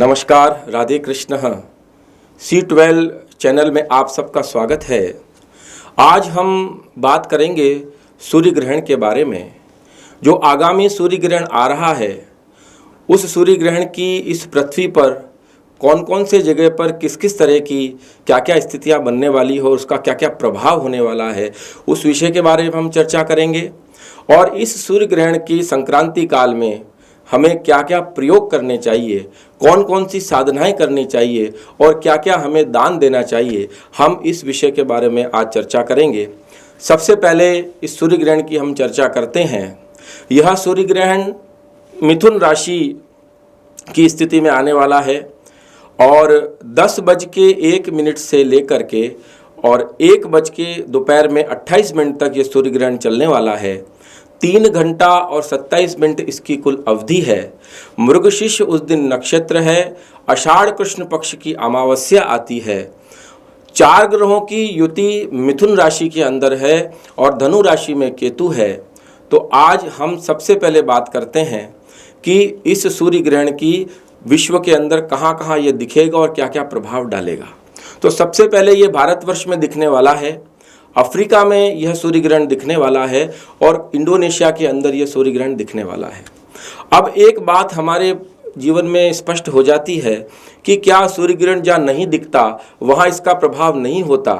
नमस्कार, Radhe Krishna. C12 channel में आप सबका स्वागत है। आज हम बात करेंगे सूर्य ग्रहण के बारे में। जो आगामी सूर्य ग्रहण आ रहा है, उस सूर्य ग्रहण की इस पृथ्वी पर कौन कौन से जगह पर किस किस तरह की क्या क्या स्थितियां बनने वाली हो, उसका क्या क्या प्रभाव होने वाला है, उस विषय के बारे में हम चर्चा करेंगे। और इस सूर्य ग्रहण की संक्रांति काल में हमें क्या क्या प्रयोग करने चाहिए, कौन कौन सी साधनाएं करनी चाहिए और क्या क्या हमें दान देना चाहिए, हम इस विषय के बारे में आज चर्चा करेंगे। सबसे पहले इस सूर्य ग्रहण की हम चर्चा करते हैं। यह सूर्य ग्रहण मिथुन राशि की स्थिति में आने वाला है और 10:01 से लेकर के और 1 दोपहर में 28 मिनट तक ये सूर्य ग्रहण चलने वाला है। 3 घंटा और 27 मिनट इसकी कुल अवधि है। मृगशीर्ष उस दिन नक्षत्र है। आषाढ़ कृष्ण पक्ष की अमावस्या आती है। 4 ग्रहों की युति मिथुन राशि के अंदर है और धनु राशि में केतु है। तो आज हम सबसे पहले बात करते हैं कि इस सूर्य ग्रहण की विश्व के अंदर कहाँ कहाँ ये दिखेगा और क्या क्या प्रभाव डालेगा। तो सबसे पहले ये भारतवर्ष में दिखने वाला है, अफ्रीका में यह सूर्य ग्रहण दिखने वाला है और इंडोनेशिया के अंदर यह सूर्य ग्रहण दिखने वाला है। अब एक बात हमारे जीवन में स्पष्ट हो जाती है कि क्या सूर्य ग्रहण जहाँ नहीं दिखता वहाँ इसका प्रभाव नहीं होता।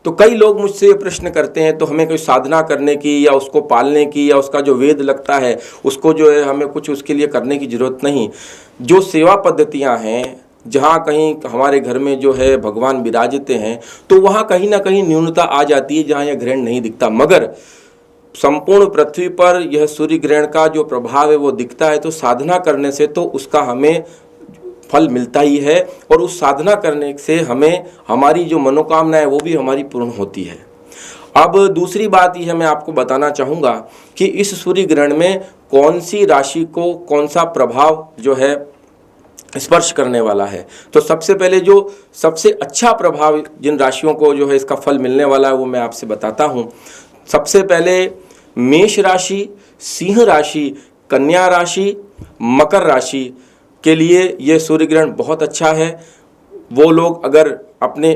तो कई लोग मुझसे ये प्रश्न करते हैं, तो हमें कोई साधना करने की या उसको पालने की या उसका जो वेद लगता है उसको जो है हमें कुछ उसके लिए करने की ज़रूरत नहीं। जो सेवा पद्धतियाँ हैं, जहाँ कहीं हमारे घर में जो है भगवान विराजते हैं, तो वहाँ कहीं ना कहीं न्यूनता आ जाती है जहाँ यह ग्रहण नहीं दिखता। मगर संपूर्ण पृथ्वी पर यह सूर्य ग्रहण का जो प्रभाव है वो दिखता है। तो साधना करने से तो उसका हमें फल मिलता ही है और उस साधना करने से हमें हमारी जो मनोकामना है वो भी हमारी पूर्ण होती है। अब दूसरी बात यह मैं आपको बताना चाहूँगा कि इस सूर्य ग्रहण में कौन सी राशि को कौन सा प्रभाव जो है स्पर्श करने वाला है। तो सबसे पहले जो सबसे अच्छा प्रभाव जिन राशियों को जो है इसका फल मिलने वाला है वो मैं आपसे बताता हूँ। सबसे पहले मेष राशि, सिंह राशि, कन्या राशि, मकर राशि के लिए ये सूर्य ग्रहण बहुत अच्छा है। वो लोग अगर अपने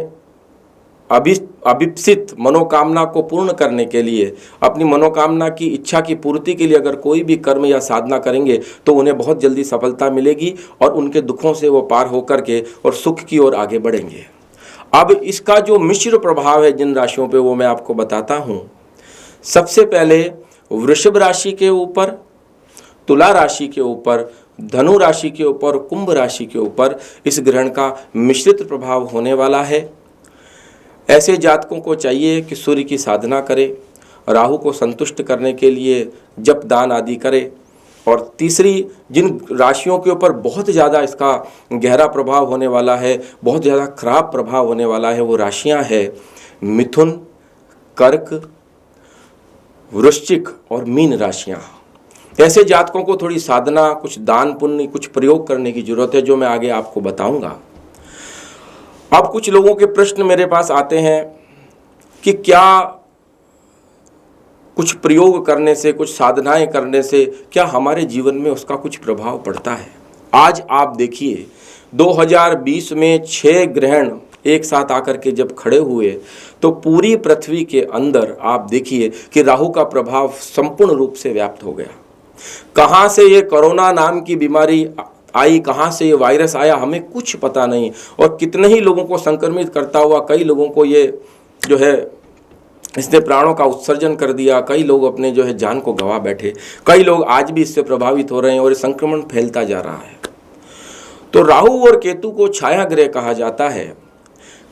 अभिप्सित मनोकामना को पूर्ण करने के लिए, अपनी मनोकामना की इच्छा की पूर्ति के लिए अगर कोई भी कर्म या साधना करेंगे तो उन्हें बहुत जल्दी सफलता मिलेगी और उनके दुखों से वो पार होकर के और सुख की ओर आगे बढ़ेंगे। अब इसका जो मिश्र प्रभाव है जिन राशियों पे वो मैं आपको बताता हूँ। सबसे पहले वृषभ राशि के ऊपर, तुला राशि के ऊपर, धनु राशि के ऊपर, कुंभ राशि के ऊपर इस ग्रहण का मिश्रित प्रभाव होने वाला है। ऐसे जातकों को चाहिए कि सूर्य की साधना करे, राहु को संतुष्ट करने के लिए जप दान आदि करे। और तीसरी जिन राशियों के ऊपर बहुत ज़्यादा इसका गहरा प्रभाव होने वाला है, बहुत ज़्यादा खराब प्रभाव होने वाला है, वो राशियां हैं मिथुन, कर्क, वृश्चिक और मीन राशियां। ऐसे जातकों को थोड़ी साधना, कुछ दान पुण्य, कुछ प्रयोग करने की जरूरत है, जो मैं आगे आपको बताऊंगा। अब कुछ लोगों के प्रश्न मेरे पास आते हैं कि क्या कुछ प्रयोग करने से, कुछ साधनाएं करने से क्या हमारे जीवन में उसका कुछ प्रभाव पड़ता है। आज आप देखिए 2020 में 6 ग्रहण एक साथ आकर के जब खड़े हुए तो पूरी पृथ्वी के अंदर आप देखिए कि राहु का प्रभाव संपूर्ण रूप से व्याप्त हो गया। कहाँ से ये कोरोना नाम की बीमारी आई, कहाँ से ये वायरस आया, हमें कुछ पता नहीं। और कितने ही लोगों को संक्रमित करता हुआ, कई लोगों को ये जो है इसने प्राणों का उत्सर्जन कर दिया। कई लोग अपने जो है जान को गंवा बैठे। कई लोग आज भी इससे प्रभावित हो रहे हैं और ये संक्रमण फैलता जा रहा है। तो राहु और केतु को छाया ग्रह कहा जाता है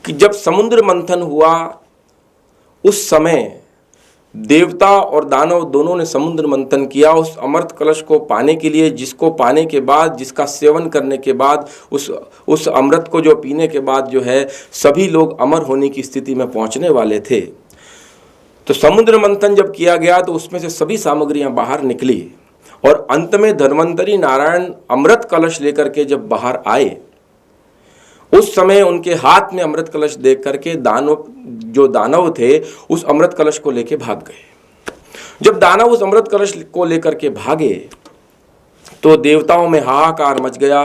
कि जब समुद्र मंथन हुआ उस समय देवता और दानव दोनों ने समुद्र मंथन किया उस अमृत कलश को पाने के लिए, जिसको पाने के बाद, जिसका सेवन करने के बाद, उस अमृत को जो पीने के बाद जो है सभी लोग अमर होने की स्थिति में पहुंचने वाले थे। तो समुद्र मंथन जब किया गया तो उसमें से सभी सामग्रियां बाहर निकली और अंत में धन्वंतरी नारायण अमृत कलश लेकर के जब बाहर आए, उस समय उनके हाथ में अमृत कलश देख करके दानव थे उस अमृत कलश को लेके भाग गए। जब दानव उस अमृत कलश को लेकर के भागे तो देवताओं में हाहाकार मच गया।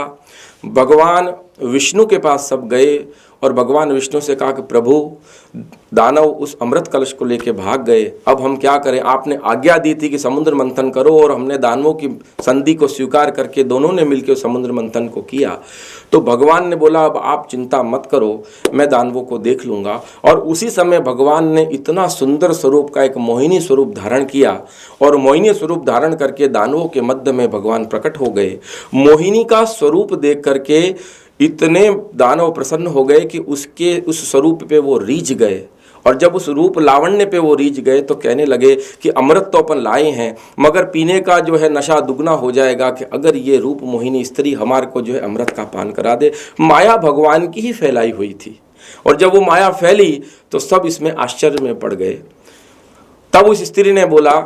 भगवान विष्णु के पास सब गए और भगवान विष्णु से कहा कि प्रभु, दानव उस अमृत कलश को लेके भाग गए, अब हम क्या करें? आपने आज्ञा दी थी कि समुद्र मंथन करो और हमने दानवों की संधि को स्वीकार करके दोनों ने मिलकर समुद्र मंथन को किया। तो भगवान ने बोला अब आप चिंता मत करो, मैं दानवों को देख लूँगा। और उसी समय भगवान ने इतना सुंदर स्वरूप का एक मोहिनी स्वरूप धारण किया और मोहिनी स्वरूप धारण करके दानवों के मध्य में भगवान प्रकट हो गए। मोहिनी का स्वरूप देख करके इतने दानव प्रसन्न हो गए कि उसके उस स्वरूप पे वो रीझ गए। और जब उस रूप लावण्य पे वो रीझ गए तो कहने लगे कि अमृत तो अपन लाए हैं, मगर पीने का जो है नशा दुगना हो जाएगा कि अगर ये रूप मोहिनी स्त्री हमारे को जो है अमृत का पान करा दे। माया भगवान की ही फैलाई हुई थी और जब वो माया फैली तो सब इसमें आश्चर्य में पड़ गए। तब उस स्त्री ने बोला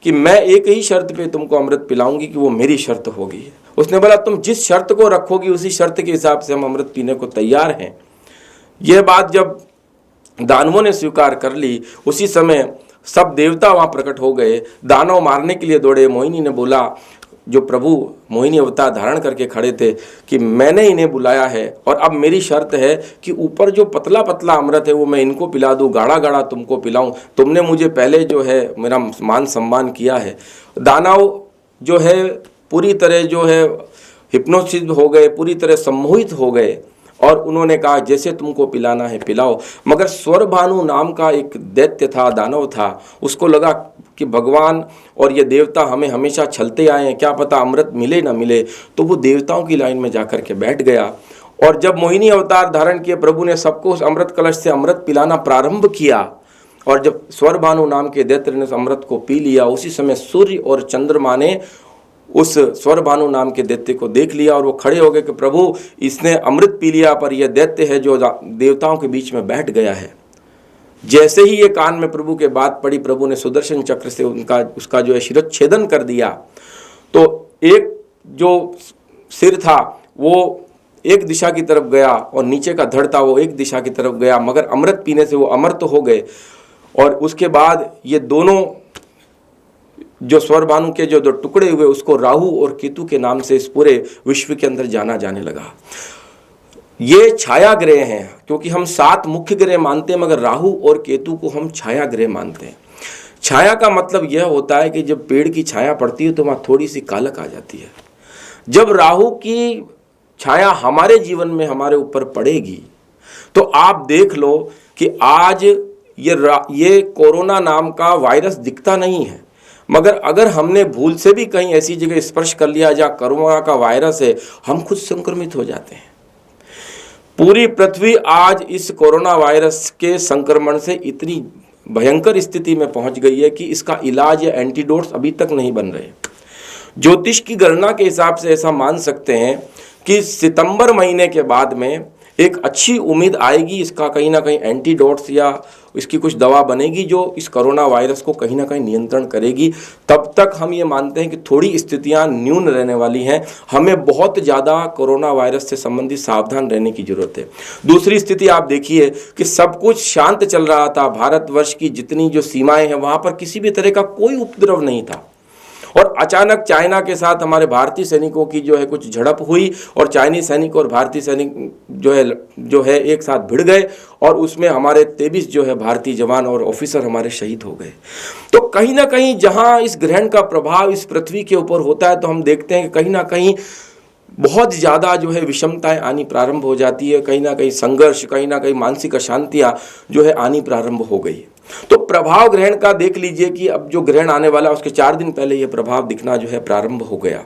कि मैं एक ही शर्त पे तुमको अमृत पिलाऊंगी कि वो मेरी शर्त होगी। उसने बोला तुम जिस शर्त को रखोगी उसी शर्त के हिसाब से हम अमृत पीने को तैयार हैं। यह बात जब दानवों ने स्वीकार कर ली, उसी समय सब देवता वहाँ प्रकट हो गए, दानव मारने के लिए दौड़े। मोहिनी ने बोला, जो प्रभु मोहिनी अवतार धारण करके खड़े थे, कि मैंने इन्हें बुलाया है और अब मेरी शर्त है कि ऊपर जो पतला पतला अमृत है वो मैं इनको पिला दूँ, गाढ़ा गाढ़ा तुमको पिलाऊं। तुमने मुझे पहले जो है मेरा मान सम्मान किया है। दानव जो है पूरी तरह जो है हिप्नोसिस हो गए, पूरी तरह सम्मोहित हो गए और उन्होंने कहा जैसे तुमको पिलाना है पिलाओ। मगर स्वरभानु नाम का एक दैत्य था, दानव था, उसको लगा कि भगवान और ये देवता हमें हमेशा छलते आए हैं, क्या पता अमृत मिले ना मिले। तो वो देवताओं की लाइन में जाकर के बैठ गया और जब मोहिनी अवतार धारण किए प्रभु ने सबको उस अमृत कलश से अमृत पिलाना प्रारंभ किया और जब स्वरभानु नाम के दैत्य ने उस अमृत को पी लिया, उसी समय सूर्य और चंद्रमा ने उस स्वरभानु नाम के दैत्य को देख लिया और वो खड़े हो गए कि प्रभु इसने अमृत पी लिया पर यह दैत्य है जो देवताओं के बीच में बैठ गया है। जैसे ही ये कान में प्रभु के बात पड़ी, प्रभु ने सुदर्शन चक्र से उसका जो है शिरच्छेदन कर दिया। तो एक जो सिर था वो एक दिशा की तरफ गया और नीचे का धड़ था वो एक दिशा की तरफ गया, मगर अमृत पीने से वो अमर तो हो गए। और उसके बाद ये दोनों जो स्वरभानु के जो टुकड़े हुए उसको राहु और केतु के नाम से इस पूरे विश्व के अंदर जाना जाने लगा। ये छाया ग्रह हैं, क्योंकि हम 7 मुख्य ग्रह मानते हैं मगर राहु और केतु को हम छाया ग्रह मानते हैं। छाया का मतलब यह होता है कि जब पेड़ की छाया पड़ती है तो वहाँ थोड़ी सी कालक आ जाती है। जब राहु की छाया हमारे जीवन में हमारे ऊपर पड़ेगी तो आप देख लो कि आज ये कोरोना नाम का वायरस दिखता नहीं है, मगर अगर हमने भूल से भी कहीं ऐसी जगह स्पर्श कर लिया जहाँ कोरोना का वायरस है, हम खुद संक्रमित हो जाते हैं। पूरी पृथ्वी आज इस कोरोना वायरस के संक्रमण से इतनी भयंकर स्थिति में पहुंच गई है कि इसका इलाज या एंटीडोट्स अभी तक नहीं बन रहे। ज्योतिष की गणना के हिसाब से ऐसा मान सकते हैं कि सितंबर महीने के बाद में एक अच्छी उम्मीद आएगी, इसका कहीं ना कहीं एंटीडोट्स या इसकी कुछ दवा बनेगी जो इस कोरोना वायरस को कहीं ना कहीं नियंत्रण करेगी। तब तक हम ये मानते हैं कि थोड़ी स्थितियां न्यून रहने वाली हैं, हमें बहुत ज़्यादा कोरोना वायरस से संबंधित सावधान रहने की ज़रूरत है। दूसरी स्थिति आप देखिए कि सब कुछ शांत चल रहा था, भारतवर्ष की जितनी जो सीमाएँ हैं वहाँ पर किसी भी तरह का कोई उपद्रव नहीं था और अचानक चाइना के साथ हमारे भारतीय सैनिकों की जो है कुछ झड़प हुई और चाइनीज सैनिक और भारतीय सैनिक जो है एक साथ भिड़ गए और उसमें हमारे 23 जो है भारतीय जवान और ऑफिसर हमारे शहीद हो गए। तो कहीं ना कहीं जहां इस ग्रहण का प्रभाव इस पृथ्वी के ऊपर होता है तो हम देखते हैं कि कहीं ना कहीं बहुत ज़्यादा जो है विषमताएं आनी प्रारंभ हो जाती है, कहीं ना कहीं संघर्ष, कहीं ना कहीं मानसिक अशांतियाँ जो है आनी प्रारंभ हो गई। तो प्रभाव ग्रहण का देख लीजिए कि अब जो ग्रहण आने वाला उसके 4 दिन पहले ये प्रभाव दिखना जो है प्रारंभ हो गया।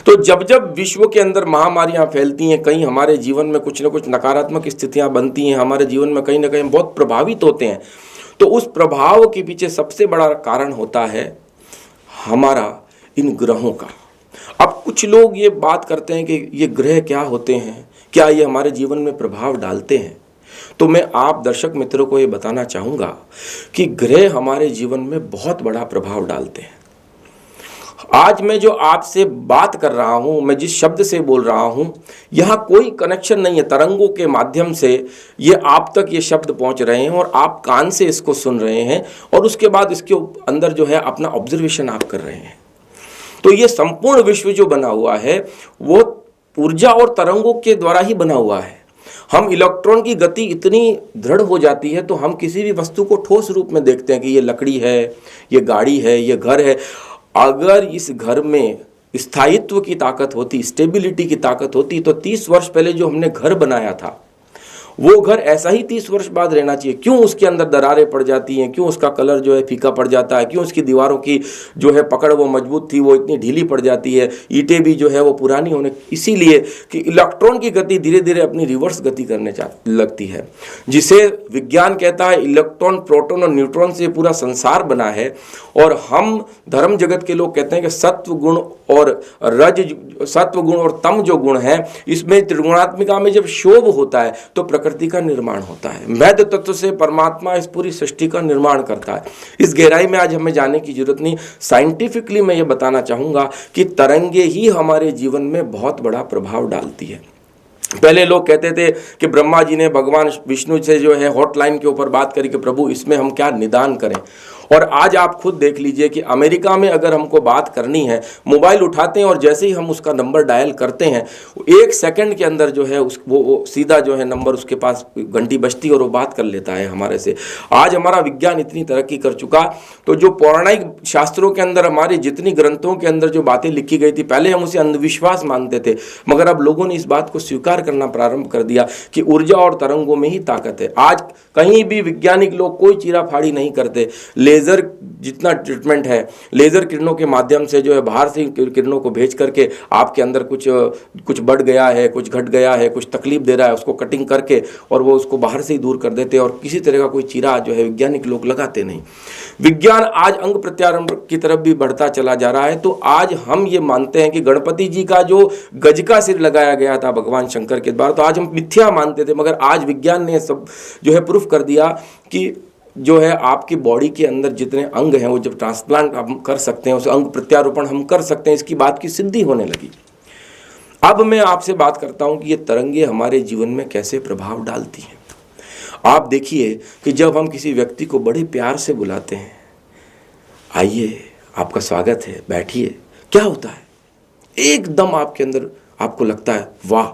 तो जब जब विश्व के अंदर महामारियां फैलती हैं, कहीं हमारे जीवन में कुछ न कुछ नकारात्मक स्थितियां बनती हैं, हमारे जीवन में कहीं ना कहीं बहुत प्रभावित होते हैं, तो उस प्रभाव के पीछे सबसे बड़ा कारण होता है हमारा इन ग्रहों का। अब कुछ लोग ये बात करते हैं कि ये ग्रह क्या होते हैं, क्या ये हमारे जीवन में प्रभाव डालते हैं। तो मैं आप दर्शक मित्रों को ये बताना चाहूँगा कि ग्रह हमारे जीवन में बहुत बड़ा प्रभाव डालते हैं। आज मैं जो आपसे बात कर रहा हूँ, मैं जिस शब्द से बोल रहा हूँ, यहाँ कोई कनेक्शन नहीं है। तरंगों के माध्यम से ये आप तक ये शब्द पहुँच रहे हैं और आप कान से इसको सुन रहे हैं और उसके बाद इसके अंदर जो है अपना ऑब्जर्वेशन आप कर रहे हैं। तो ये संपूर्ण विश्व जो बना हुआ है वो ऊर्जा और तरंगों के द्वारा ही बना हुआ है। हम इलेक्ट्रॉन की गति इतनी दृढ़ हो जाती है तो हम किसी भी वस्तु को ठोस रूप में देखते हैं कि ये लकड़ी है, ये गाड़ी है, ये घर है। अगर इस घर में स्थायित्व की ताकत होती, स्टेबिलिटी की ताकत होती, तो 30 वर्ष पहले जो हमने घर बनाया था वो घर ऐसा ही 30 वर्ष बाद रहना चाहिए। क्यों उसके अंदर दरारें पड़ जाती हैं, क्यों उसका कलर जो है फीका पड़ जाता है, क्यों उसकी दीवारों की जो है पकड़ वो मजबूत थी वो इतनी ढीली पड़ जाती है, ईंटें भी जो है वो पुरानी होने, इसीलिए कि इलेक्ट्रॉन की गति धीरे धीरे अपनी रिवर्स गति करने लगती है, जिसे विज्ञान कहता है इलेक्ट्रॉन, प्रोटॉन और न्यूट्रॉन से पूरा संसार बना है। और हम धर्म जगत के लोग कहते हैं कि सत्व गुण और सत्व गुण और तम जो गुण है, इसमें त्रिगुणात्मिका में जब शोभ होता है तो प्रकृति का निर्माण होता है। मैद तत्व से परमात्मा इस पूरी सृष्टि का निर्माण करता है। इस गहराई में आज हमें जाने की जरूरत नहीं। साइंटिफिकली मैं ये बताना चाहूँगा कि तरंगे ही हमारे जीवन में बहुत बड़ा प्रभाव डालती है। पहले लोग कहते थे कि ब्रह्मा जी ने भगवान विष्णु से जो है हॉटलाइन के ऊपर बात करी कि प्रभु इसमें हम क्या निदान करें। और आज आप खुद देख लीजिए कि अमेरिका में अगर हमको बात करनी है, मोबाइल उठाते हैं और जैसे ही हम उसका नंबर डायल करते हैं 1 सेकंड के अंदर जो है वो सीधा जो है नंबर उसके पास घंटी बजती और वो बात कर लेता है हमारे से। आज हमारा विज्ञान इतनी तरक्की कर चुका, तो जो पौराणिक शास्त्रों के अंदर हमारे जितनी ग्रंथों के अंदर जो बातें लिखी गई थी, पहले हम उसे अंधविश्वास मानते थे, मगर अब लोगों ने इस बात को स्वीकार करना प्रारंभ कर दिया कि ऊर्जा और तरंगों में ही ताकत है। आज कहीं भी वैज्ञानिक लोग कोई चीराफाड़ी नहीं करते। लेज़र जितना ट्रीटमेंट है, लेज़र किरणों के माध्यम से जो है बाहर से किरणों को भेज करके आपके अंदर कुछ बढ़ गया है, कुछ घट गया है, कुछ तकलीफ दे रहा है, उसको कटिंग करके और वो उसको बाहर से ही दूर कर देते हैं और किसी तरह का कोई चीरा जो है वैज्ञानिक लोग लगाते नहीं। विज्ञान आज अंग प्रत्यारोपण की तरफ भी बढ़ता चला जा रहा है। तो आज हम ये मानते हैं कि गणपति जी का जो गज का सिर लगाया गया था भगवान शंकर के द्वारा, तो आज हम मिथ्या मानते थे, मगर आज विज्ञान ने सब जो है प्रूफ कर दिया कि जो है आपकी बॉडी के अंदर जितने अंग हैं वो जब ट्रांसप्लांट हम कर सकते हैं, उस अंग प्रत्यारोपण हम कर सकते हैं, इसकी बात की सिद्धि होने लगी। अब मैं आपसे बात करता हूं कि ये तरंगे हमारे जीवन में कैसे प्रभाव डालती हैं। आप देखिए कि जब हम किसी व्यक्ति को बड़े प्यार से बुलाते हैं, आइए आपका स्वागत है, बैठिए, क्या होता है? एकदम आपके अंदर आपको लगता है वाह,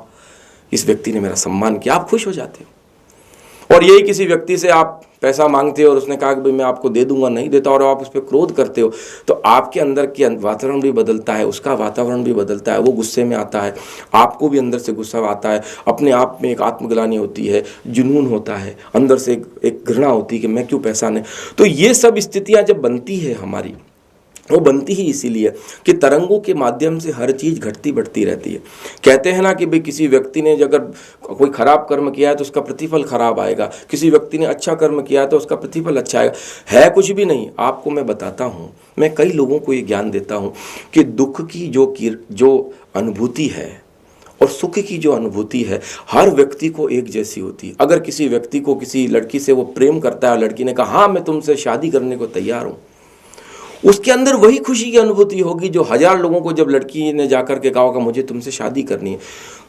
इस व्यक्ति ने मेरा सम्मान किया, आप खुश हो जाते हो। और यही किसी व्यक्ति से आप पैसा मांगते हो और उसने कहा कि भाई मैं आपको दे दूंगा, नहीं देता, और आप उस पर क्रोध करते हो, तो आपके अंदर के वातावरण भी बदलता है, उसका वातावरण भी बदलता है, वो गुस्से में आता है, आपको भी अंदर से गुस्सा आता है, अपने आप में एक आत्मग्लानि होती है, जुनून होता है, अंदर से एक घृणा होती है कि मैं क्यों पैसा नहीं। तो ये सब स्थितियाँ जब बनती है हमारी, वो बनती ही इसीलिए कि तरंगों के माध्यम से हर चीज़ घटती बढ़ती रहती है। कहते हैं ना कि भाई किसी व्यक्ति ने अगर कोई खराब कर्म किया है तो उसका प्रतिफल खराब आएगा, किसी व्यक्ति ने अच्छा कर्म किया है तो उसका प्रतिफल अच्छा आएगा। है कुछ भी नहीं। आपको मैं बताता हूँ, मैं कई लोगों को ये ज्ञान देता हूँ कि दुख की जो अनुभूति है और सुख की जो अनुभूति है हर व्यक्ति को एक जैसी होती है। अगर किसी व्यक्ति को किसी लड़की से वो प्रेम करता है, लड़की ने कहा हाँ मैं तुमसे शादी करने को तैयार हूँ, उसके अंदर वही खुशी की अनुभूति होगी जो 1000 लोगों को जब लड़की ने जाकर के कहा होगा मुझे तुमसे शादी करनी है।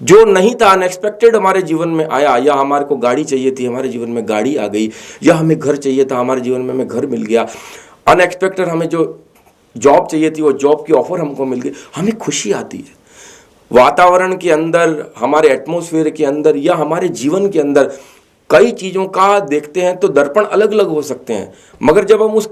जो नहीं था, अनएक्सपेक्टेड हमारे जीवन में आया, या हमारे को गाड़ी चाहिए थी, हमारे जीवन में गाड़ी आ गई, या हमें घर चाहिए था, हमारे जीवन में हमें घर मिल गया। अनएक्सपेक्टेड हमें जो जॉब चाहिए थी वो जॉब की ऑफर हमको मिल गई, हमें खुशी आती है। वातावरण के अंदर, हमारे एटमॉस्फेयर के अंदर या हमारे जीवन के अंदर कई चीज़ों का देखते हैं तो दर्पण अलग अलग हो सकते हैं, मगर जब हम उसका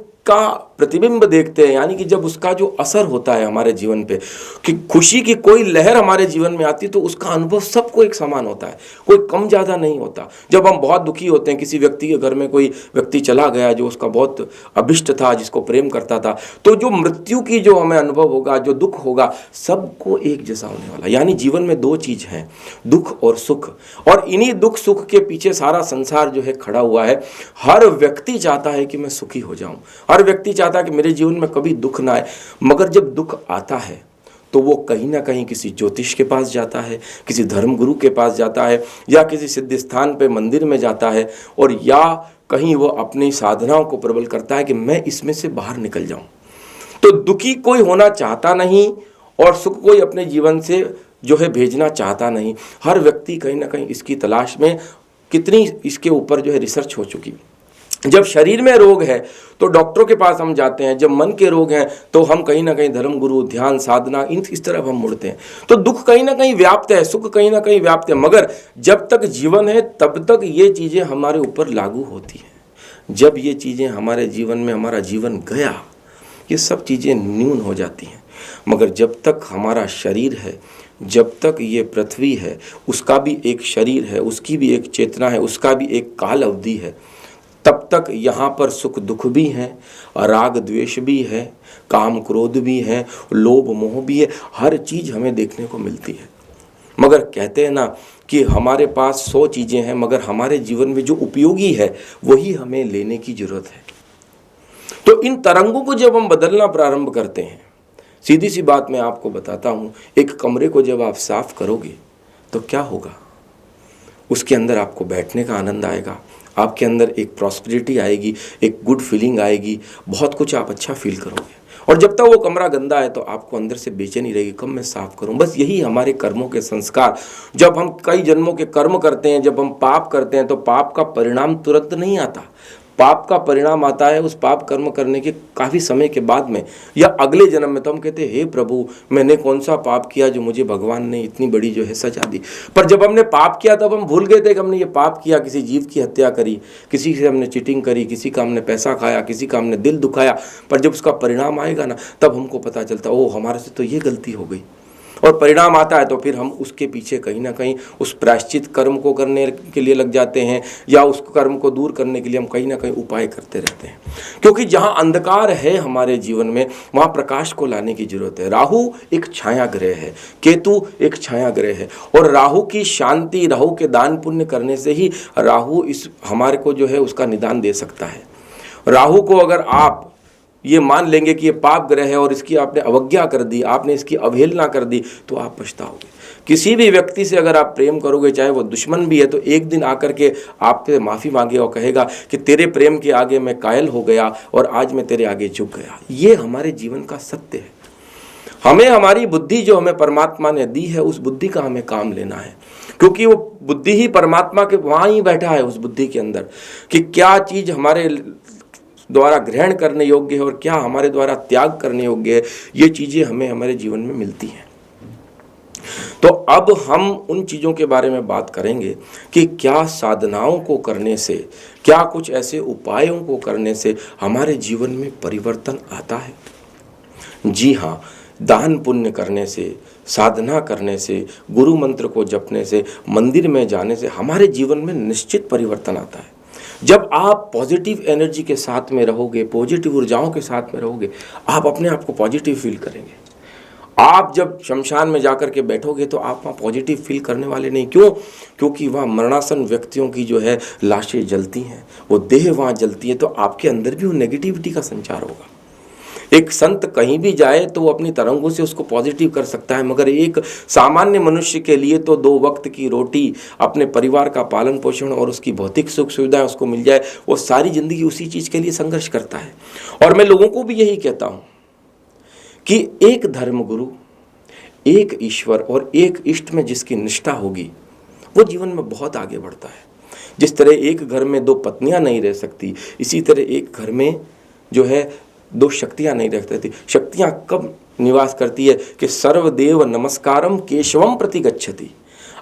प्रतिबिंब देखते हैं, यानी कि जब उसका जो असर होता है हमारे जीवन पे, कि खुशी की कोई लहर हमारे जीवन में आती तो उसका अनुभव सबको एक समान होता है, कोई कम ज़्यादा नहीं होता। जब हम बहुत दुखी होते हैं, किसी व्यक्ति के घर में कोई व्यक्ति चला गया जो उसका बहुत अभिष्ट था, जिसको प्रेम करता था, तो जो मृत्यु की जो हमें अनुभव होगा, जो दुख होगा, सबको एक जैसा होने वाला। यानी जीवन में 2 चीज़ हैं, दुख और सुख, और इन्हीं दुख सुख के पीछे सारा संसार जो है खड़ा हुआ है। हर व्यक्ति चाहता है कि मैं सुखी हो जाऊं, हर व्यक्ति चाहता है कि मेरे जीवन में कभी दुख ना आए, मगर जब दुख आता है तो वो कहीं ना कहीं किसी ज्योतिष के पास जाता है, किसी धर्मगुरु के पास जाता है, या किसी सिद्ध स्थान पे मंदिर में जाता है, और या कहीं वो अपनी साधनाओं को प्रबल करता है कि मैं इसमें से बाहर निकल जाऊं। तो दुखी कोई होना चाहता नहीं और सुख कोई अपने जीवन से जो है भेजना चाहता नहीं। हर व्यक्ति कहीं ना कहीं इसकी तलाश में, कितनी इसके ऊपर जो है रिसर्च हो चुकी। जब शरीर में रोग है तो डॉक्टरों के पास हम जाते हैं, जब मन के रोग हैं तो हम कहीं ना कहीं धर्म गुरु, ध्यान, साधना, इस तरफ हम मुड़ते हैं। तो दुख कहीं ना कहीं व्याप्त है, सुख कहीं ना कहीं व्याप्त है, मगर जब तक जीवन है तब तक ये चीज़ें हमारे ऊपर लागू होती हैं। जब ये चीज़ें हमारे जीवन में, हमारा जीवन गया, ये सब चीज़ें न्यून हो जाती हैं। मगर जब तक हमारा शरीर है, जब तक ये पृथ्वी है, उसका भी एक शरीर है, उसकी भी एक चेतना है, उसका भी एक काल अवधि है, तब तक यहाँ पर सुख दुख भी हैं, राग द्वेष भी है, काम क्रोध भी है, लोभ मोह भी है, हर चीज़ हमें देखने को मिलती है। मगर कहते हैं ना कि हमारे पास 100 चीज़ें हैं, मगर हमारे जीवन में जो उपयोगी है वही हमें लेने की जरूरत है। तो इन तरंगों को जब हम बदलना प्रारंभ करते हैं, सीधी सी बात मैं आपको बताता हूँ, एक कमरे को जब आप साफ करोगे तो क्या होगा, उसके अंदर आपको बैठने का आनंद आएगा, आपके अंदर एक प्रॉस्पेरिटी आएगी, एक गुड फीलिंग आएगी, बहुत कुछ आप अच्छा फील करोगे। और जब तक वो कमरा गंदा है तो आपको अंदर से बेचैनी रहेगी, कब मैं साफ करूं। बस यही हमारे कर्मों के संस्कार, जब हम कई जन्मों के कर्म करते हैं, जब हम पाप करते हैं तो पाप का परिणाम तुरंत नहीं आता। पाप का परिणाम आता है उस पाप कर्म करने के काफ़ी समय के बाद में, या अगले जन्म में। तो हम कहते हैं हे प्रभु, मैंने कौन सा पाप किया जो मुझे भगवान ने इतनी बड़ी जो है सजा दी। पर जब हमने पाप किया तब हम भूल गए थे कि हमने ये पाप किया, किसी जीव की हत्या करी, किसी से हमने चीटिंग करी, किसी का हमने पैसा खाया, किसी का हमने दिल दुखाया। पर जब उसका परिणाम आएगा ना, तब हमको पता चलता, ओह हमारे से तो ये गलती हो गई। और परिणाम आता है तो फिर हम उसके पीछे कहीं ना कहीं उस प्रायश्चित कर्म को करने के लिए लग जाते हैं, या उस कर्म को दूर करने के लिए हम कहीं ना कहीं उपाय करते रहते हैं। क्योंकि जहाँ अंधकार है हमारे जीवन में, वहाँ प्रकाश को लाने की जरूरत है। राहु एक छाया ग्रह है, केतु एक छाया ग्रह है, और राहु की शांति, राहु के दान पुण्य करने से ही राहु इस हमारे को जो है उसका निदान दे सकता है। राहु को अगर आप ये मान लेंगे कि ये पाप ग्रह है और इसकी आपने अवज्ञा कर दी, आपने इसकी अवहेलना कर दी, तो आप पछताओगे। किसी भी व्यक्ति से अगर आप प्रेम करोगे, चाहे वो दुश्मन भी है, तो एक दिन आकर के आपसे माफ़ी मांगे और कहेगा कि तेरे प्रेम के आगे मैं कायल हो गया और आज मैं तेरे आगे झुक गया। ये हमारे जीवन का सत्य है। हमें हमारी बुद्धि जो हमें परमात्मा ने दी है, उस बुद्धि का हमें काम लेना है, क्योंकि वो बुद्धि ही परमात्मा के वहाँ ही बैठा है, उस बुद्धि के अंदर, कि क्या चीज़ हमारे द्वारा ग्रहण करने योग्य है और क्या हमारे द्वारा त्याग करने योग्य है। ये चीज़ें हमें हमारे जीवन में मिलती हैं। तो अब हम उन चीज़ों के बारे में बात करेंगे कि क्या साधनाओं को करने से, क्या कुछ ऐसे उपायों को करने से हमारे जीवन में परिवर्तन आता है। जी हाँ, दान पुण्य करने से, साधना करने से, गुरु मंत्र को जपने से, मंदिर में जाने से हमारे जीवन में निश्चित परिवर्तन आता है। जब आप पॉजिटिव एनर्जी के साथ में रहोगे, पॉजिटिव ऊर्जाओं के साथ में रहोगे, आप अपने आप को पॉजिटिव फील करेंगे। आप जब शमशान में जाकर के बैठोगे तो आप वहाँ पॉजिटिव फील करने वाले नहीं। क्यों? क्योंकि वहाँ मरणासन व्यक्तियों की जो है लाशें जलती हैं, वो देह वहाँ जलती है, तो आपके अंदर भी वो नेगेटिविटी का संचार होगा। एक संत कहीं भी जाए तो वो अपनी तरंगों से उसको पॉजिटिव कर सकता है, मगर एक सामान्य मनुष्य के लिए तो 2 वक्त की रोटी, अपने परिवार का पालन पोषण और उसकी भौतिक सुख सुविधाएं उसको मिल जाए, वो सारी जिंदगी उसी चीज़ के लिए संघर्ष करता है। और मैं लोगों को भी यही कहता हूँ कि एक धर्म गुरु, एक ईश्वर और एक इष्ट में जिसकी निष्ठा होगी, वो जीवन में बहुत आगे बढ़ता है। जिस तरह एक घर में 2 पत्नियां नहीं रह सकती, इसी तरह एक घर में जो है 2 शक्तियां नहीं रह सकती। शक्तियां कब निवास करती है कि सर्वदेव नमस्कारम केशवम प्रति गच्छति।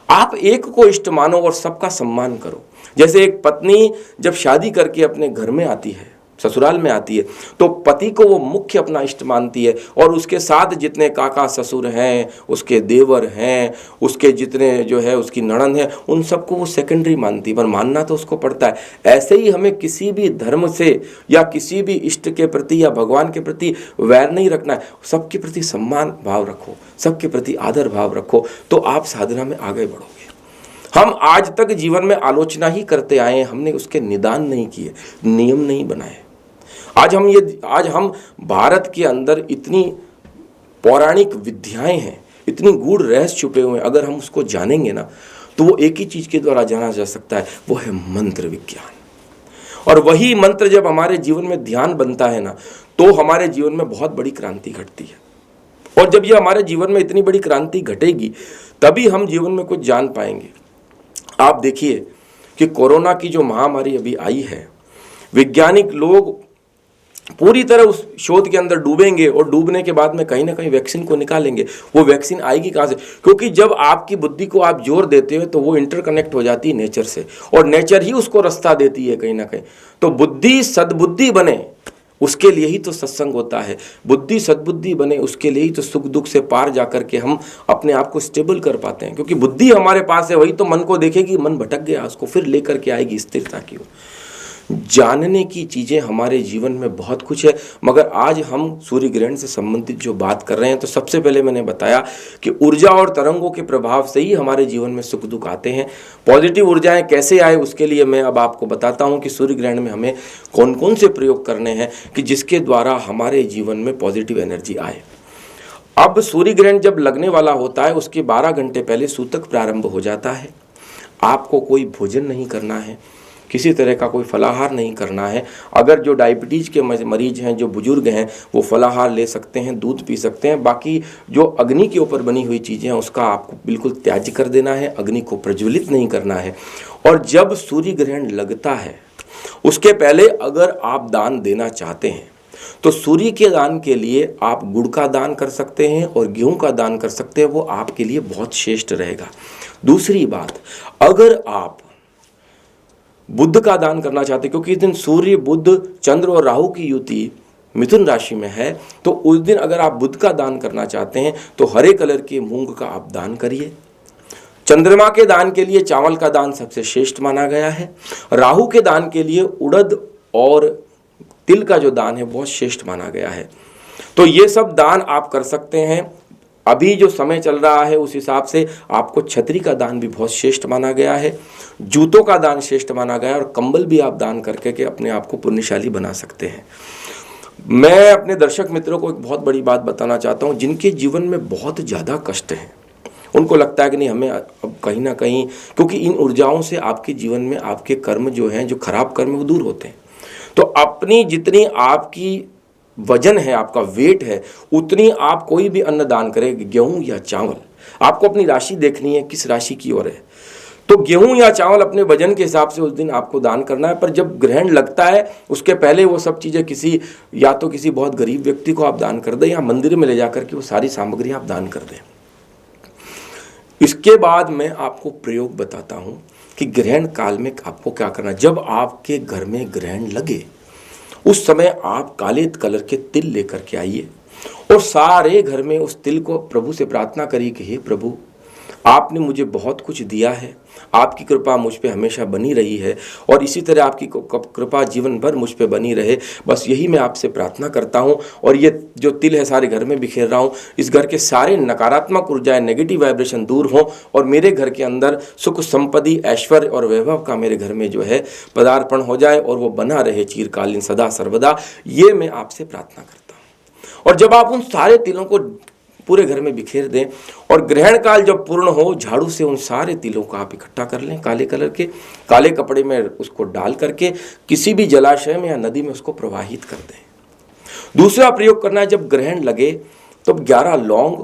आप एक को इष्ट मानो और सबका सम्मान करो। जैसे एक पत्नी जब शादी करके अपने घर में आती है, ससुराल में आती है, तो पति को वो मुख्य अपना इष्ट मानती है, और उसके साथ जितने काका ससुर हैं, उसके देवर हैं, उसके जितने जो है उसकी नणंद है, उन सबको वो सेकेंडरी मानती है, पर मानना तो उसको पड़ता है। ऐसे ही हमें किसी भी धर्म से या किसी भी इष्ट के प्रति या भगवान के प्रति वैर नहीं रखना है। सबके प्रति सम्मान भाव रखो, सबके प्रति आदर भाव रखो, तो आप साधना में आगे बढ़ोगे। हम आज तक जीवन में आलोचना ही करते आए हैं, हमने उसके निदान नहीं किए, नियम नहीं बनाए। आज हम भारत के अंदर इतनी पौराणिक विद्याएं हैं, इतनी गूढ़ रहस्य छुपे हुए हैं, अगर हम उसको जानेंगे ना तो वो एक ही चीज़ के द्वारा जाना जा सकता है, वो है मंत्र विज्ञान। और वही मंत्र जब हमारे जीवन में ध्यान बनता है ना, तो हमारे जीवन में बहुत बड़ी क्रांति घटती है। और जब ये हमारे जीवन में इतनी बड़ी क्रांति घटेगी, तभी हम जीवन में कुछ जान पाएंगे। आप देखिए कि कोरोना की जो महामारी अभी आई है, वैज्ञानिक लोग पूरी तरह उस शोध के अंदर डूबेंगे और डूबने के बाद में कहीं ना कहीं वैक्सीन को निकालेंगे। वो वैक्सीन आएगी कहाँ से? क्योंकि जब आपकी बुद्धि को आप जोर देते हो तो वो इंटरकनेक्ट हो जाती है नेचर से, और नेचर ही उसको रास्ता देती है कहीं ना कहीं। तो बुद्धि सद्बुद्धि बने उसके लिए ही तो सत्संग होता है, बुद्धि सद्बुद्धि बने उसके लिए ही तो सुख दुख से पार जाकर के हम अपने आप को स्टेबल कर पाते हैं। क्योंकि बुद्धि हमारे पास है, वही तो मन को देखेगी, मन भटक गया उसको फिर लेकर के आएगी स्थिरता की। जानने की चीज़ें हमारे जीवन में बहुत कुछ है, मगर आज हम सूर्य ग्रहण से संबंधित जो बात कर रहे हैं, तो सबसे पहले मैंने बताया कि ऊर्जा और तरंगों के प्रभाव से ही हमारे जीवन में सुख दुख आते हैं। पॉजिटिव ऊर्जाएं कैसे आए उसके लिए मैं अब आपको बताता हूं कि सूर्य ग्रहण में हमें कौन कौन से प्रयोग करने हैं कि जिसके द्वारा हमारे जीवन में पॉजिटिव एनर्जी आए। अब सूर्य ग्रहण जब लगने वाला होता है उसके 12 घंटे पहले सूतक प्रारंभ हो जाता है। आपको कोई भोजन नहीं करना है, किसी तरह का कोई फलाहार नहीं करना है। अगर जो डायबिटीज़ के मरीज हैं, जो बुजुर्ग हैं, वो फलाहार ले सकते हैं, दूध पी सकते हैं। बाकी जो अग्नि के ऊपर बनी हुई चीज़ें हैं उसका आपको बिल्कुल त्याज्य कर देना है, अग्नि को प्रज्वलित नहीं करना है। और जब सूर्य ग्रहण लगता है उसके पहले अगर आप दान देना चाहते हैं तो सूर्य के दान के लिए आप गुड़ का दान कर सकते हैं और गेहूं का दान कर सकते हैं, वो आपके लिए बहुत श्रेष्ठ रहेगा। दूसरी बात, अगर आप बुध का दान करना चाहते, क्योंकि इस दिन सूर्य बुध चंद्र और राहु की युति मिथुन राशि में है, तो उस दिन अगर आप बुध का दान करना चाहते हैं तो हरे कलर के मूंग का आप दान करिए। चंद्रमा के दान के लिए चावल का दान सबसे श्रेष्ठ माना गया है। राहु के दान के लिए उड़द और तिल का जो दान है बहुत श्रेष्ठ माना गया है। तो ये सब दान आप कर सकते हैं। अभी जो समय चल रहा है उस हिसाब से आपको छतरी का दान भी बहुत श्रेष्ठ माना गया है, जूतों का दान श्रेष्ठ माना गया है, और कंबल भी आप दान करके के अपने आप को पुण्यशाली बना सकते हैं। मैं अपने दर्शक मित्रों को एक बहुत बड़ी बात बताना चाहता हूँ, जिनके जीवन में बहुत ज़्यादा कष्ट है, उनको लगता है कि नहीं हमें अब कहीं ना कहीं, क्योंकि इन ऊर्जाओं से आपके जीवन में आपके कर्म जो हैं, जो खराब कर्म वो दूर होते हैं। तो अपनी जितनी आपकी वजन है, आपका वेट है, उतनी आप कोई भी अन्न दान करें, गेहूं या चावल। आपको अपनी राशि देखनी है किस राशि की ओर है, तो गेहूं या चावल अपने वजन के हिसाब से उस दिन आपको दान करना है। पर जब ग्रहण लगता है उसके पहले वो सब चीज़ें किसी, या तो किसी बहुत गरीब व्यक्ति को आप दान कर दें या मंदिर में ले जाकर के वो सारी सामग्री आप दान कर दें। इसके बाद मैं आपको प्रयोग बताता हूँ कि ग्रहण काल में आपको क्या करना। जब आपके घर में ग्रहण लगे उस समय आप काले कलर के तिल लेकर के आइए और सारे घर में उस तिल को प्रभु से प्रार्थना करिए कि हे प्रभु, आपने मुझे बहुत कुछ दिया है, आपकी कृपा मुझ पे हमेशा बनी रही है और इसी तरह आपकी कृपा जीवन भर मुझ पे बनी रहे। बस यही मैं आपसे प्रार्थना करता हूँ। और ये जो तिल है सारे घर में बिखेर रहा हूँ, इस घर के सारे नकारात्मक ऊर्जाएं, नेगेटिव वाइब्रेशन दूर हों और मेरे घर के अंदर सुख संपत्ति, ऐश्वर्य और वैभव का मेरे घर में जो है पदार्पण हो जाए और वो बना रहे चिरकालीन सदा सर्वदा। ये मैं आपसे प्रार्थना करता हूँ। और जब आप उन सारे तिलों को पूरे घर में बिखेर दें और ग्रहण काल जब पूर्ण हो, झाड़ू से उन सारे तिलों को आप इकट्ठा कर लें, काले कलर के काले कपड़े में उसको डाल करके किसी भी जलाशय में या नदी में उसको प्रवाहित कर दें। दूसरा प्रयोग करना है, जब ग्रहण लगे तो 11 लौंग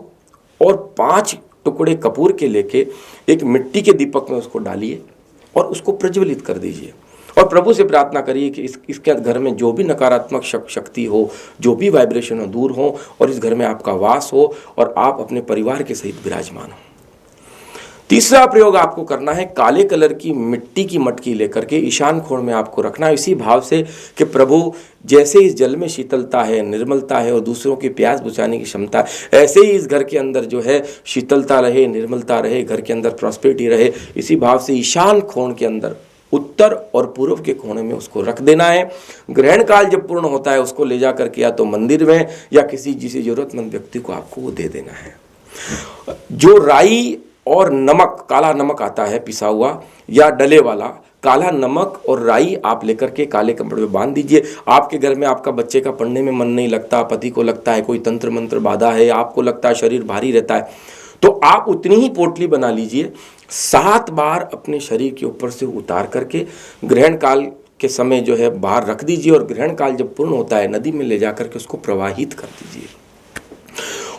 और 5 टुकड़े कपूर के लेके एक मिट्टी के दीपक में उसको डालिए और उसको प्रज्वलित कर दीजिए और प्रभु से प्रार्थना करिए कि इसके घर में जो भी नकारात्मक शक्ति हो, जो भी वाइब्रेशन हो, दूर हो और इस घर में आपका वास हो और आप अपने परिवार के सहित विराजमान हो। तीसरा प्रयोग आपको करना है, काले कलर की मिट्टी की मटकी लेकर के ईशान कोण में आपको रखना है, इसी भाव से कि प्रभु जैसे इस जल में शीतलता है, निर्मलता है और दूसरों की प्यास बुझाने की क्षमता है, ऐसे ही इस घर के अंदर जो है शीतलता रहे, निर्मलता रहे, घर के अंदर प्रॉस्पेरिटी रहे। इसी भाव से ईशान कोण के अंदर उत्तर और पूर्व के कोने में उसको रख देना है। ग्रहण काल जब पूर्ण होता है उसको ले जा करके या तो मंदिर में या किसी जरूरतमंद व्यक्ति को आपको वो दे देना है। जो राई और नमक, काला नमक आता है पिसा हुआ या डले वाला, काला नमक और राई आप लेकर के काले कपड़े में बांध दीजिए। आपके घर में आपका बच्चे का पढ़ने में मन नहीं लगता, पति को लगता है कोई तंत्र मंत्र बाधा है, आपको लगता है शरीर भारी रहता है, तो आप उतनी ही पोटली बना लीजिए, 7 बार अपने शरीर के ऊपर से उतार करके ग्रहण काल के समय जो है बाहर रख दीजिए और ग्रहण काल जब पूर्ण होता है नदी में ले जाकर के उसको प्रवाहित कर दीजिए।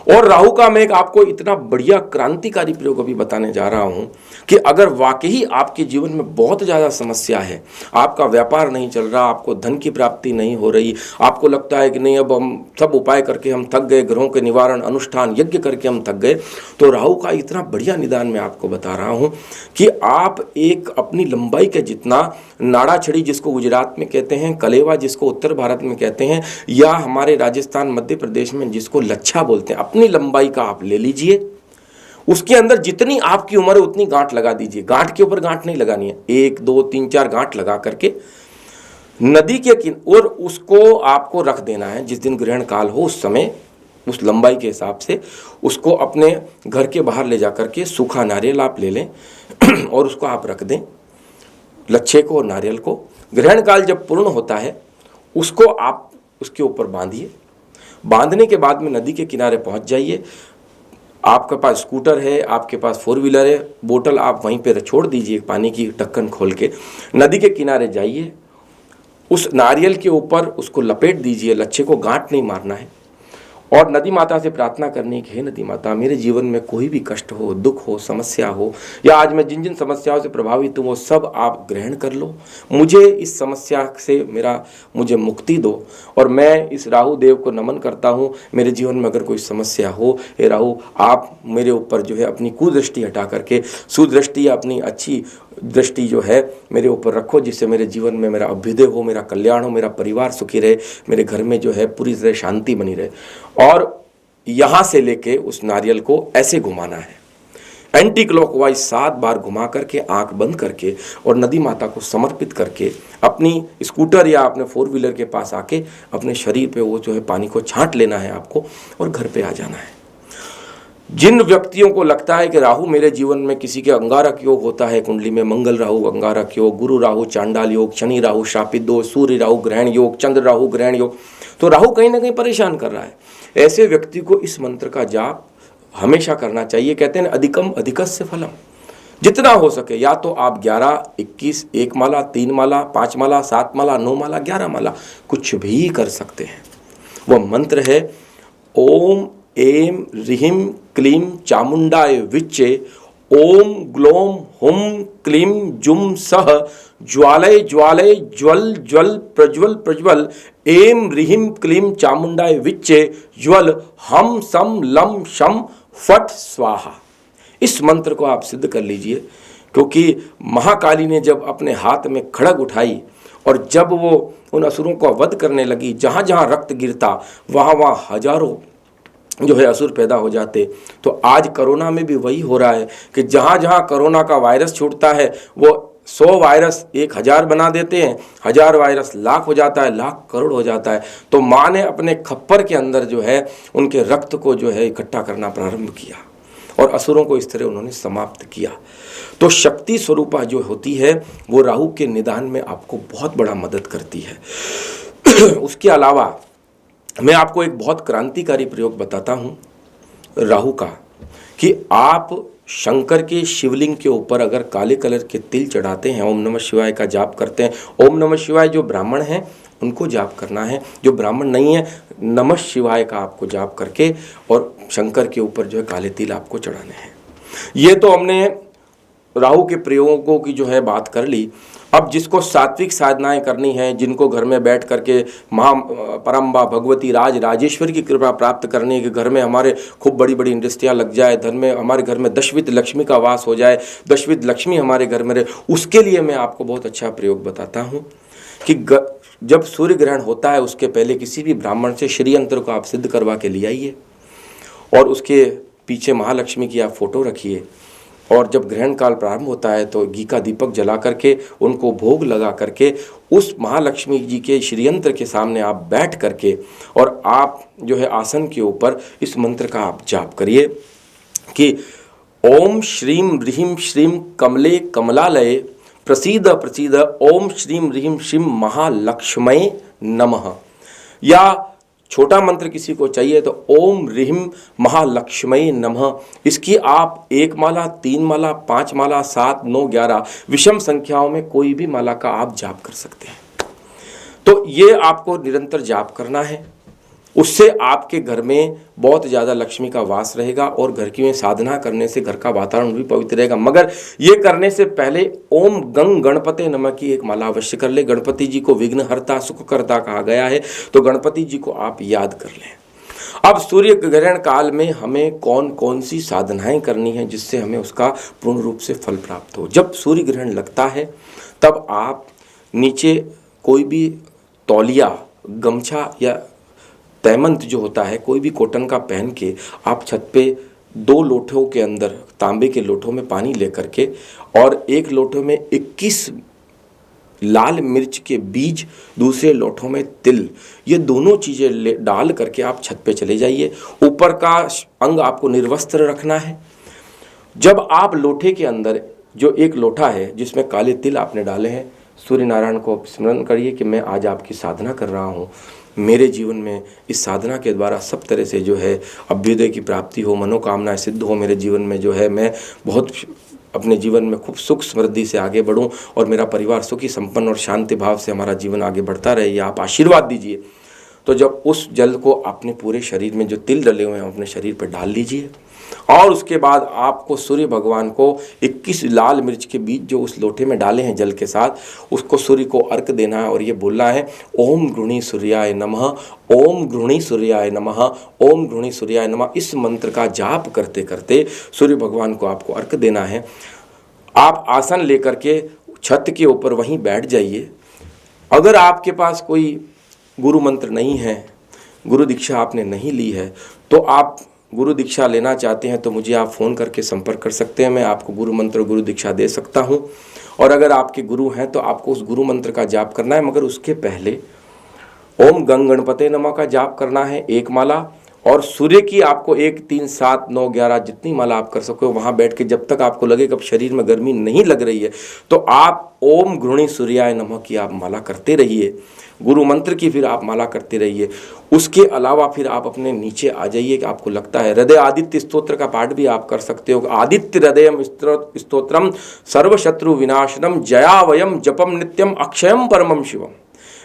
और राहु का मैं एक आपको इतना बढ़िया क्रांतिकारी प्रयोग अभी बताने जा रहा हूं कि अगर वाकई आपके जीवन में बहुत ज़्यादा समस्या है, आपका व्यापार नहीं चल रहा, आपको धन की प्राप्ति नहीं हो रही, आपको लगता है कि नहीं अब हम सब उपाय करके हम थक गए, ग्रहों के निवारण अनुष्ठान यज्ञ करके हम थक गए, तो राहु का इतना बढ़िया निदान मैं आपको बता रहा हूँ कि आप एक अपनी लंबाई के जितना नाड़ा छड़ी जिसको गुजरात में कहते हैं, कलेवा जिसको उत्तर भारत में कहते हैं, या हमारे राजस्थान मध्य प्रदेश में जिसको लच्छा बोलते हैं, अपनी लंबाई का आप ले लीजिए, उसके अंदर जितनी आपकी उम्र है उतनी गांठ लगा दीजिए। गांठ के ऊपर गांठ नहीं लगानी है, 1 2 3 4 गांठ लगा करके नदी के और उसको आपको रख देना है। जिस दिन ग्रहण काल हो उस समय उस लंबाई के हिसाब से उसको अपने घर के बाहर ले जा करके सूखा नारियल आप ले लें और उसको आप रख दें, लच्छे को और नारियल को। ग्रहण काल जब पूर्ण होता है उसको आप उसके ऊपर बांधिए। बांधने के बाद में नदी के किनारे पहुंच जाइए। आपके पास स्कूटर है, आपके पास 4 व्हीलर है, बोतल आप वहीं पे छोड़ दीजिए, पानी की ढक्कन खोल के नदी के किनारे जाइए, उस नारियल के ऊपर उसको लपेट दीजिए, लच्छे को गांठ नहीं मारना है, और नदी माता से प्रार्थना करनी कि हे नदी माता, मेरे जीवन में कोई भी कष्ट हो, दुख हो, समस्या हो, या आज मैं जिन जिन समस्याओं से प्रभावित हूँ वो सब आप ग्रहण कर लो, मुझे इस समस्या से मुझे मुक्ति दो, और मैं इस राहु देव को नमन करता हूँ। मेरे जीवन में अगर कोई समस्या हो, हे राहु आप मेरे ऊपर जो है अपनी कुदृष्टि हटा करके सुदृष्टि या अपनी अच्छी दृष्टि जो है मेरे ऊपर रखो, जिससे मेरे जीवन में मेरा अभ्युदय हो, मेरा कल्याण हो, मेरा परिवार सुखी रहे, मेरे घर में जो है पूरी तरह शांति बनी रहे। और यहाँ से लेके उस नारियल को ऐसे घुमाना है, एंटी क्लॉकवाइज 7 बार घुमा करके आंख बंद करके और नदी माता को समर्पित करके अपनी स्कूटर या अपने 4 व्हीलर के पास आके अपने शरीर पे वो जो है पानी को छांट लेना है आपको और घर पे आ जाना है। जिन व्यक्तियों को लगता है कि राहु मेरे जीवन में, किसी के अंगारक योग होता है कुंडली में, मंगल राहु अंगारक योग, गुरु राहु चांडाल योग, शनि राहु शापित दोष, सूर्य राहु ग्रहण योग, चंद्र राहु ग्रहण योग, तो राहु कहीं ना कहीं परेशान कर रहा है। ऐसे व्यक्ति को इस मंत्र का जाप हमेशा करना चाहिए। कहते हैं अधिकम अधिकस्य फलम, जितना हो सके, या तो आप 11 21 1 माला, 3 माला, 5 माला, 7 माला, 9 माला, 11 माला कुछ भी कर सकते हैं। वह मंत्र है ओम ऐं ह्रीं क्लीं चामुंडाय विच्चे, ओम ग्लोम हुम क्लीं जुम सह ज्वालय ज्वालय ज्वल ज्वल प्रज्वल प्रज्वल, ऐं ह्रीं क्लीं चामुंडाय विच्चे ज्वल हम सम लम शम फट स्वाहा। इस मंत्र को आप सिद्ध कर लीजिए, क्योंकि महाकाली ने जब अपने हाथ में खड़ग उठाई और जब वो उन असुरों को वध करने लगी, जहाँ जहाँ रक्त गिरता वहाँ वहाँ हजारों जो है असुर पैदा हो जाते। तो आज कोरोना में भी वही हो रहा है कि जहाँ जहाँ कोरोना का वायरस छूटता है वो 100 वायरस 1000 बना देते हैं, 1000 वायरस लाख हो जाता है, लाख करोड़ हो जाता है। तो माँ ने अपने खप्पर के अंदर जो है उनके रक्त को जो है इकट्ठा करना प्रारंभ किया और असुरों को इस तरह उन्होंने समाप्त किया। तो शक्ति स्वरूपा जो होती है वो राहु के निदान में आपको बहुत बड़ा मदद करती है। उसके अलावा मैं आपको एक बहुत क्रांतिकारी प्रयोग बताता हूँ राहु का, कि आप शंकर के शिवलिंग के ऊपर अगर काले कलर के तिल चढ़ाते हैं, ओम नमः शिवाय का जाप करते हैं। ओम नमः शिवाय जो ब्राह्मण हैं उनको जाप करना है, जो ब्राह्मण नहीं है नमः शिवाय का आपको जाप करके और शंकर के ऊपर जो है काले तिल आपको चढ़ाने हैं। ये तो हमने राहु के प्रयोगों की जो है बात कर ली। अब जिसको सात्विक साधनाएं करनी है, जिनको घर में बैठ करके महा परम्बा भगवती राजेश्वरी की कृपा प्राप्त करनी है कि घर में हमारे खूब बड़ी बड़ी इंडस्ट्रियां लग जाए, घर में हमारे घर में दशविध लक्ष्मी का वास हो जाए, दशविध लक्ष्मी हमारे घर में रहे, उसके लिए मैं आपको बहुत अच्छा प्रयोग बताता हूँ कि जब सूर्य ग्रहण होता है उसके पहले किसी भी ब्राह्मण से श्री यंत्र को आप सिद्ध करवा के ले आइए और उसके पीछे महालक्ष्मी की आप फोटो रखिए, और जब ग्रहण काल प्रारंभ होता है तो घी का दीपक जला करके उनको भोग लगा करके उस महालक्ष्मी जी के श्रीयंत्र के सामने आप बैठ करके और आप जो है आसन के ऊपर इस मंत्र का आप जाप करिए कि ओम श्रीं ह्रीं श्रीं कमले कमलालये प्रसीद प्रसीद, ओम श्रीं ह्रीं श्रीं महालक्ष्मये नमः। या छोटा मंत्र किसी को चाहिए तो ओम ह्रीं महालक्ष्मये नमः। इसकी आप 1 माला, 3 माला, 5 माला, 7, 9, 11 विषम संख्याओं में कोई भी माला का आप जाप कर सकते हैं। तो ये आपको निरंतर जाप करना है उससे आपके घर में बहुत ज़्यादा लक्ष्मी का वास रहेगा और घर की में साधना करने से घर का वातावरण भी पवित्र रहेगा। मगर ये करने से पहले ओम गंग गणपते नमः की एक माला अवश्य कर ले। गणपति जी को विघ्नहर्ता सुखकर्ता कहा गया है, तो गणपति जी को आप याद कर लें। अब सूर्य ग्रहण काल में हमें कौन कौन सी साधनाएं करनी है जिससे हमें उसका पूर्ण रूप से फल प्राप्त हो। जब सूर्य ग्रहण लगता है तब आप नीचे कोई भी तौलिया, गमछा या तैमंत जो होता है, कोई भी कॉटन का पहन के आप छत पे 2 लोटों के अंदर, तांबे के लोटों में पानी लेकर के और एक लोटो में 21 लाल मिर्च के बीज, दूसरे लोटों में तिल, ये दोनों चीज़ें डाल करके आप छत पे चले जाइए। ऊपर का अंग आपको निर्वस्त्र रखना है। जब आप लोटे के अंदर जो एक लोटा है जिसमें काले तिल आपने डाले हैं, सूर्य नारायण को स्मरण करिए कि मैं आज आपकी साधना कर रहा हूँ, मेरे जीवन में इस साधना के द्वारा सब तरह से जो है अभ्युदय की प्राप्ति हो, मनोकामनाएं सिद्ध हो, मेरे जीवन में जो है मैं बहुत अपने जीवन में खूब सुख समृद्धि से आगे बढ़ूं और मेरा परिवार सुखी संपन्न और शांति भाव से हमारा जीवन आगे बढ़ता रहे, ये आप आशीर्वाद दीजिए। तो जब उस जल को अपने पूरे शरीर में जो तिल डले हुए हैं अपने शरीर पर डाल लीजिए और उसके बाद आपको सूर्य भगवान को 21 लाल मिर्च के बीज जो उस लोटे में डाले हैं जल के साथ, उसको सूर्य को अर्घ देना है और ये बोलना है ओम गृणी सूर्याय नमः, ओम गृणी सूर्याय नमः, ओम गृणी सूर्याय नमः। इस मंत्र का जाप करते करते सूर्य भगवान को आपको अर्घ देना है। आप आसन लेकर के छत के ऊपर वहीं बैठ जाइए। अगर आपके पास कोई गुरु मंत्र नहीं है, गुरु दीक्षा आपने नहीं ली है, तो आप गुरु दीक्षा लेना चाहते हैं तो मुझे आप फ़ोन करके संपर्क कर सकते हैं। मैं आपको गुरु मंत्र गुरु दीक्षा दे सकता हूं। और अगर आपके गुरु हैं तो आपको उस गुरु मंत्र का जाप करना है, मगर उसके पहले ओम गंग गणपते नमः का जाप करना है 1 माला, और सूर्य की आपको 1, 3, 7, 9, 11 जितनी माला आप कर सको वहाँ बैठ के जब तक आपको लगे कि शरीर में गर्मी नहीं लग रही है तो आप ओम गृणी सूर्याय नमः की आप माला करते रहिए। गुरु मंत्र की फिर आप माला करते रहिए। उसके अलावा फिर आप अपने नीचे आ जाइए कि आपको लगता है हृदय आदित्य स्तोत्र का पाठ भी आप कर सकते हो। आदित्य हृदयम स्तोत्रम सर्वशत्रु विनाशनम जयावयम जपम नित्यम अक्षयम परमम शिवम।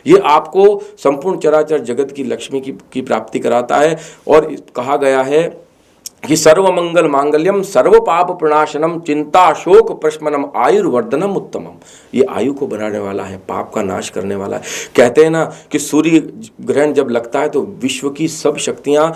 ये आपको संपूर्ण चराचर जगत की लक्ष्मी की प्राप्ति कराता है। और कहा गया है कि सर्वमंगल मांगल्यम सर्व पाप प्रणाशनम चिंता शोक प्रशमनम आयुर्वर्धनम उत्तमम। ये आयु को बढ़ाने वाला है, पाप का नाश करने वाला है। कहते हैं ना कि सूर्य ग्रहण जब लगता है तो विश्व की सब शक्तियाँ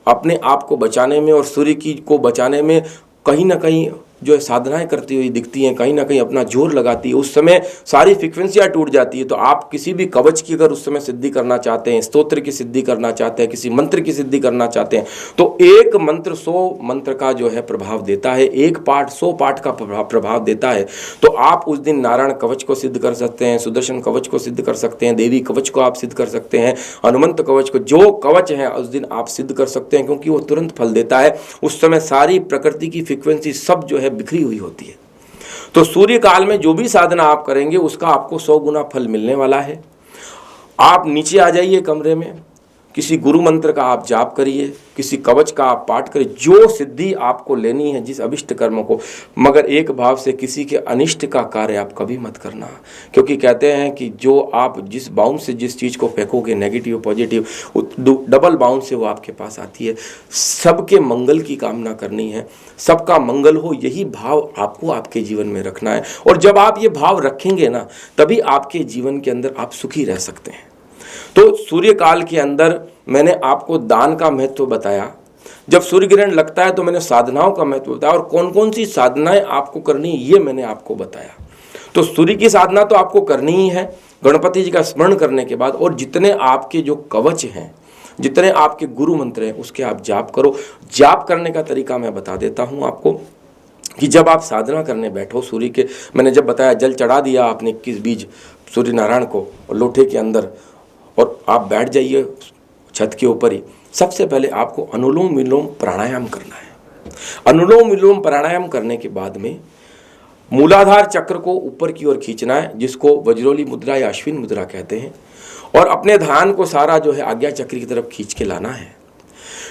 अपने आप को बचाने में और सूर्य की को बचाने में कहीं ना कहीं जो है साधनाएं करती हुई दिखती हैं, कहीं ना कहीं अपना जोर लगाती है। उस समय सारी फ्रिक्वेंसियाँ टूट जाती है। तो आप किसी भी कवच की अगर उस समय सिद्धि करना चाहते हैं, स्तोत्र की सिद्धि करना चाहते हैं, किसी मंत्र की सिद्धि करना चाहते हैं, तो एक मंत्र 100 मंत्र का जो है प्रभाव देता है, एक पाठ 100 पाठ का प्रभाव देता है। तो आप उस दिन नारायण कवच को सिद्ध कर सकते हैं, सुदर्शन कवच को सिद्ध कर सकते हैं, देवी कवच को आप सिद्ध कर सकते हैं, हनुमंत कवच को, जो कवच है उस दिन आप सिद्ध कर सकते हैं, क्योंकि वो तुरंत फल देता है। उस समय सारी प्रकृति की फ्रिक्वेंसी सब जो है बिखरी हुई होती है। तो सूर्य काल में जो भी साधना आप करेंगे उसका आपको 100 गुना फल मिलने वाला है। आप नीचे आ जाइए कमरे में, किसी गुरु मंत्र का आप जाप करिए, किसी कवच का आप पाठ करिए, जो सिद्धि आपको लेनी है जिस अभिष्ट कर्म को, मगर एक भाव से किसी के अनिष्ट का कार्य आप कभी मत करना। क्योंकि कहते हैं कि जो आप जिस बाउंड से जिस चीज़ को फेंकोगे नेगेटिव पॉजिटिव, डबल बाउंड से वो आपके पास आती है। सबके मंगल की कामना करनी है, सबका मंगल हो, यही भाव आपको आपके जीवन में रखना है। और जब आप ये भाव रखेंगे ना, तभी आपके जीवन के अंदर आप सुखी रह सकते हैं। तो सूर्य काल के अंदर मैंने आपको दान का महत्व बताया। जब सूर्य ग्रहण लगता है तो मैंने साधनाओं का महत्व बताया, और कौन कौन सी साधनाएं आपको करनी ये मैंने आपको बताया। तो सूर्य की साधना तो आपको करनी ही है गणपति जी का स्मरण करने के बाद, और जितने आपके जो कवच हैं, जितने आपके गुरु मंत्र हैं, उसके आप जाप करो। जाप करने का तरीका मैं बता देता हूँ आपको कि जब आप साधना करने बैठो, सूर्य के मैंने जब बताया जल चढ़ा दिया आपने 21 बीज सूर्य नारायण को और लोटे के अंदर, और आप बैठ जाइए छत के ऊपर ही। सबसे पहले आपको अनुलोम विलोम प्राणायाम करना है। अनुलोम विलोम प्राणायाम करने के बाद में मूलाधार चक्र को ऊपर की ओर खींचना है, जिसको वज्रोली मुद्रा या अश्विन मुद्रा कहते हैं, और अपने ध्यान को सारा जो है आज्ञा चक्र की तरफ खींच के लाना है।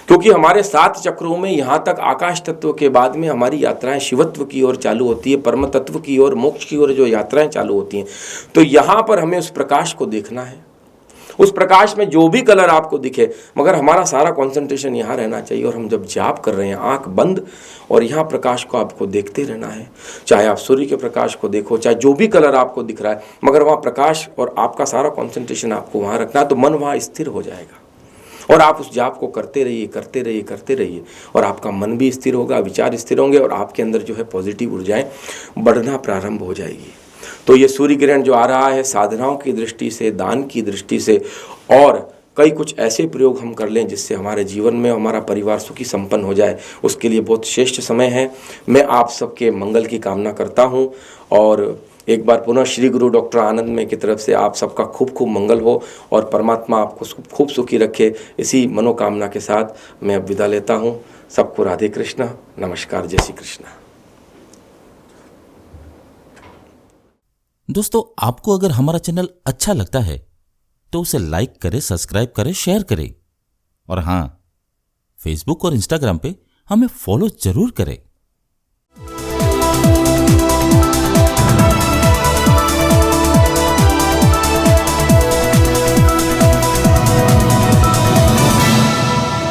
क्योंकि हमारे 7 चक्रों में यहाँ तक आकाश तत्व के बाद में हमारी यात्राएं शिवत्व की ओर चालू होती है, परम तत्व की ओर, मोक्ष की ओर जो यात्राएं चालू होती हैं। तो यहाँ पर हमें उस प्रकाश को देखना है उस प्रकाश में जो भी कलर आपको दिखे, मगर हमारा सारा कंसंट्रेशन यहाँ रहना चाहिए। और हम जब जाप कर रहे हैं आंख बंद और यहाँ प्रकाश को आपको देखते रहना है, चाहे आप सूर्य के प्रकाश को देखो, चाहे जो भी कलर आपको दिख रहा है, मगर वहाँ प्रकाश और आपका सारा कंसंट्रेशन आपको वहाँ रखना है, तो मन वहाँ स्थिर हो जाएगा। और आप उस जाप को करते रहिए, करते रहिए, करते रहिए, और आपका मन भी स्थिर होगा, विचार स्थिर होंगे, और आपके अंदर जो है पॉजिटिव ऊर्जाएं बढ़ना प्रारंभ हो जाएगी। तो ये सूर्य ग्रहण जो आ रहा है, साधनाओं की दृष्टि से, दान की दृष्टि से, और कई कुछ ऐसे प्रयोग हम कर लें जिससे हमारे जीवन में हमारा परिवार सुखी संपन्न हो जाए, उसके लिए बहुत श्रेष्ठ समय है। मैं आप सबके मंगल की कामना करता हूँ, और एक बार पुनः श्री गुरु डॉक्टर आनंदमय की तरफ से आप सबका खूब खूब मंगल हो और परमात्मा आपको खूब सुखी रखे। इसी मनोकामना के साथ मैं अब विदा लेता हूँ। सबको राधे कृष्णा, नमस्कार, जय श्री कृष्णा। दोस्तों, आपको अगर हमारा चैनल अच्छा लगता है तो उसे लाइक करें, सब्सक्राइब करें, शेयर करें, और हाँ, फेसबुक और इंस्टाग्राम पे हमें फॉलो जरूर करें।